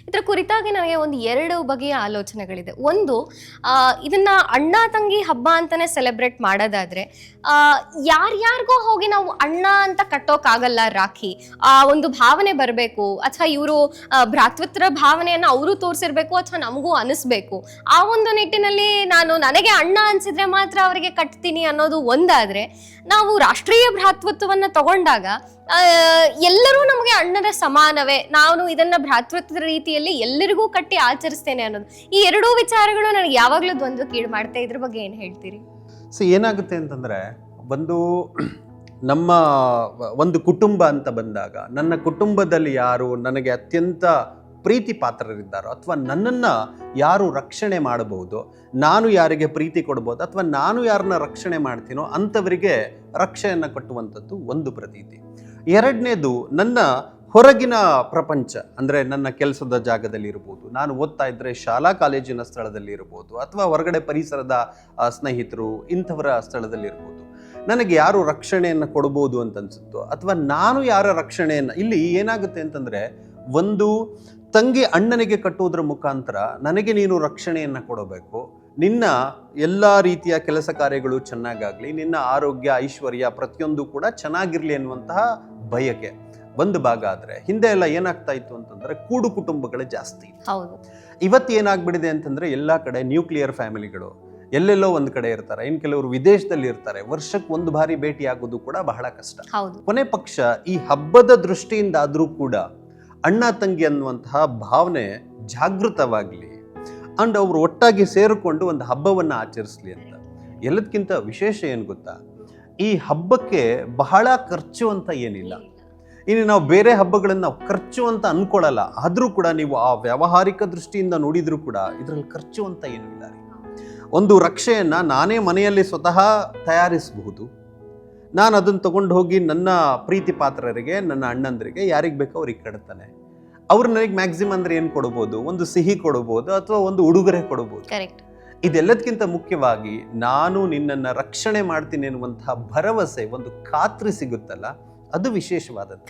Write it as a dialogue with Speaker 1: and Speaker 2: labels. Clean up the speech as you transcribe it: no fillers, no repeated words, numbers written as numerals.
Speaker 1: ಇದರ ಕುರಿತಾಗಿ ನನಗೆ ಒಂದು ಎರಡು ಬಗೆಯ ಆಲೋಚನೆಗಳಿದೆ. ಒಂದು, ಇದನ್ನ ಅಣ್ಣ ತಂಗಿ ಹಬ್ಬ ಅಂತಾನೆ ಸೆಲೆಬ್ರೇಟ್ ಮಾಡೋದಾದ್ರೆ ಯಾರ್ಯಾರಿಗೋ ಹೋಗಿ ನಾವು ಅಣ್ಣ ಅಂತ ಕಟ್ಟೋಕ್ಕಾಗಲ್ಲ ರಾಖಿ. ಆ ಒಂದು ಭಾವನೆ ಬರಬೇಕು, ಅಥವಾ ಇವರು ಭ್ರಾತೃತ್ವ ಭಾವನೆಯನ್ನ ಅವರು ತೋರಿಸಿರ್ಬೇಕು, ಅಥವಾ ನಮಗೂ ಅನಿಸ್ಬೇಕು. ಆ ಒಂದು ನಿಟ್ಟಿನಲ್ಲಿ ನನಗೆ ಅಣ್ಣ ಅನ್ಸಿದ್ರೆ ಮಾತ್ರ ಅವರಿಗೆ ಕಟ್ತೀನಿ ಅನ್ನೋದು ಒಂದಾದ್ರೆ, ನಾವು ರಾಷ್ಟ್ರೀಯ ಭ್ರಾತೃತ್ವವನ್ನ ತಗೊಂಡಾಗ ಎಲ್ಲರೂ ನಮಗೆ ಅಣ್ಣನ ಸಮಾನವೇ, ನಾನು ಇದನ್ನ ಭ್ರಾತೃತ್ವದ ರೀತಿಯಲ್ಲಿ ಎಲ್ಲರಿಗೂ ಕಟ್ಟಿ ಆಚರಿಸ್ತೇನೆ ಅನ್ನೋದು, ಈ ಎರಡೂ ವಿಚಾರಗಳು ನನಗೆ ಯಾವಾಗ್ಲೂ ದ್ವಂದ್ವ ಕೀಡು ಮಾಡ್ತಾ. ಇದ್ರ ಬಗ್ಗೆ ಏನ್ ಹೇಳ್ತೀರಿ?
Speaker 2: ಏನಾಗುತ್ತೆ ಅಂತಂದ್ರೆ, ನಮ್ಮ ಒಂದು ಕುಟುಂಬ ಅಂತ ಬಂದಾಗ, ನನ್ನ ಕುಟುಂಬದಲ್ಲಿ ಯಾರು ನನಗೆ ಅತ್ಯಂತ ಪ್ರೀತಿ ಪಾತ್ರರಿದ್ದಾರೋ, ಅಥವಾ ನನ್ನನ್ನು ಯಾರು ರಕ್ಷಣೆ ಮಾಡಬಹುದು, ನಾನು ಯಾರಿಗೆ ಪ್ರೀತಿ ಕೊಡ್ಬೋದು, ಅಥವಾ ನಾನು ಯಾರನ್ನ ರಕ್ಷಣೆ ಮಾಡ್ತೀನೋ ಅಂಥವರಿಗೆ ರಕ್ಷೆಯನ್ನು ಕಟ್ಟುವಂಥದ್ದು ಒಂದು ಪ್ರತೀತಿ. ಎರಡನೇದು, ನನ್ನ ಹೊರಗಿನ ಪ್ರಪಂಚ, ಅಂದರೆ ನನ್ನ ಕೆಲಸದ ಜಾಗದಲ್ಲಿ ಇರ್ಬೋದು, ನಾನು ಓದ್ತಾ ಇದ್ದರೆ ಶಾಲಾ ಕಾಲೇಜಿನ ಸ್ಥಳದಲ್ಲಿ ಇರ್ಬೋದು, ಅಥವಾ ಹೊರಗಡೆ ಪರಿಸರದ ಸ್ನೇಹಿತರು ಇಂಥವರ ಸ್ಥಳದಲ್ಲಿ ಇರ್ಬೋದು, ನನಗೆ ಯಾರು ರಕ್ಷಣೆಯನ್ನು ಕೊಡ್ಬೋದು ಅಂತ ಅನ್ಸುತ್ತೋ, ಅಥವಾ ನಾನು ಯಾರ ರಕ್ಷಣೆಯನ್ನು, ಇಲ್ಲಿ ಏನಾಗುತ್ತೆ ಅಂತಂದರೆ, ಒಂದು ತಂಗಿ ಅಣ್ಣನಿಗೆ ಕಟ್ಟುವುದರ ಮುಖಾಂತರ ನನಗೆ ನೀನು ರಕ್ಷಣೆಯನ್ನು ಕೊಡಬೇಕು, ನಿನ್ನ ಎಲ್ಲ ರೀತಿಯ ಕೆಲಸ ಕಾರ್ಯಗಳು ಚೆನ್ನಾಗಾಗಲಿ, ನಿನ್ನ ಆರೋಗ್ಯ ಐಶ್ವರ್ಯ ಪ್ರತಿಯೊಂದು ಕೂಡ ಚೆನ್ನಾಗಿರಲಿ ಅನ್ನುವಂತಹ ಬಯಕೆ ಒಂದು ಭಾಗ. ಆದರೆ ಹಿಂದೆ ಎಲ್ಲ ಏನಾಗ್ತಾ ಇತ್ತು ಅಂತಂದ್ರೆ, ಕೂಡು ಕುಟುಂಬಗಳೇ ಜಾಸ್ತಿ. ಇವತ್ತು ಏನಾಗ್ಬಿಡಿದೆ ಅಂತಂದ್ರೆ, ಎಲ್ಲ ಕಡೆ ನ್ಯೂಕ್ಲಿಯರ್ ಫ್ಯಾಮಿಲಿಗಳು, ಎಲ್ಲೆಲ್ಲೋ ಒಂದು ಕಡೆ ಇರ್ತಾರೆ, ಇನ್ನು ಕೆಲವರು ವಿದೇಶದಲ್ಲಿ ಇರ್ತಾರೆ, ವರ್ಷಕ್ಕೆ ಒಂದು ಬಾರಿ ಭೇಟಿ ಆಗೋದು ಕೂಡ ಬಹಳ ಕಷ್ಟ. ಕೊನೆ ಪಕ್ಷ ಈ ಹಬ್ಬದ ದೃಷ್ಟಿಯಿಂದ ಆದ್ರೂ ಕೂಡ ಅಣ್ಣ ತಂಗಿ ಅನ್ನುವಂತಹ ಭಾವನೆ ಜಾಗೃತವಾಗಲಿ, ಅಂಡ್ ಅವರು ಒಟ್ಟಾಗಿ ಸೇರಿಕೊಂಡು ಒಂದು ಹಬ್ಬವನ್ನು ಆಚರಿಸ್ಲಿ ಅಂತ. ಎಲ್ಲದಕ್ಕಿಂತ ವಿಶೇಷ ಏನು ಗೊತ್ತಾ, ಈ ಹಬ್ಬಕ್ಕೆ ಬಹಳ ಖರ್ಚು ಅಂತ ಏನಿಲ್ಲ. ಇನ್ನು ನಾವು ಬೇರೆ ಹಬ್ಬಗಳನ್ನು ನಾವು ಖರ್ಚು ಅಂತ ಅನ್ಕೊಳ್ಳಲ್ಲ, ಆದರೂ ಕೂಡ ನೀವು ಆ ವ್ಯಾವಹಾರಿಕ ದೃಷ್ಟಿಯಿಂದ ನೋಡಿದ್ರೂ ಕೂಡ ಇದರಲ್ಲಿ ಖರ್ಚು ಅಂತ ಏನೂ ಇಲ್ಲ ರೀ. ಒಂದು ರಕ್ಷೆಯನ್ನು ನಾನೇ ಮನೆಯಲ್ಲಿ ಸ್ವತಃ ತಯಾರಿಸಬಹುದು. ನಾನು ಅದನ್ನು ತಗೊಂಡು ಹೋಗಿ ನನ್ನ ಪ್ರೀತಿ ಪಾತ್ರರಿಗೆ, ನನ್ನ ಅಣ್ಣಂದರಿಗೆ, ಯಾರಿಗೆ ಬೇಕೋ ಅವ್ರಿಗೆ ಕಟ್ತಾನೆ. ಅವ್ರು ನನಗೆ ಮ್ಯಾಕ್ಸಿಮಮ್ ಅಂದ್ರೆ ಏನು ಕೊಡ್ಬೋದು, ಒಂದು ಸಿಹಿ ಕೊಡ್ಬೋದು, ಅಥವಾ ಒಂದು ಉಡುಗೊರೆ ಕೊಡ್ಬೋದು. ಇದೆಲ್ಲದಕ್ಕಿಂತ ಮುಖ್ಯವಾಗಿ ನಾನು ನಿನ್ನನ್ನು ರಕ್ಷಣೆ ಮಾಡ್ತೀನಿ ಎನ್ನುವಂತಹ ಭರವಸೆ, ಒಂದು ಖಾತ್ರಿ ಸಿಗುತ್ತಲ್ಲ, ಅದು ವಿಶೇಷವಾದದ್ದು.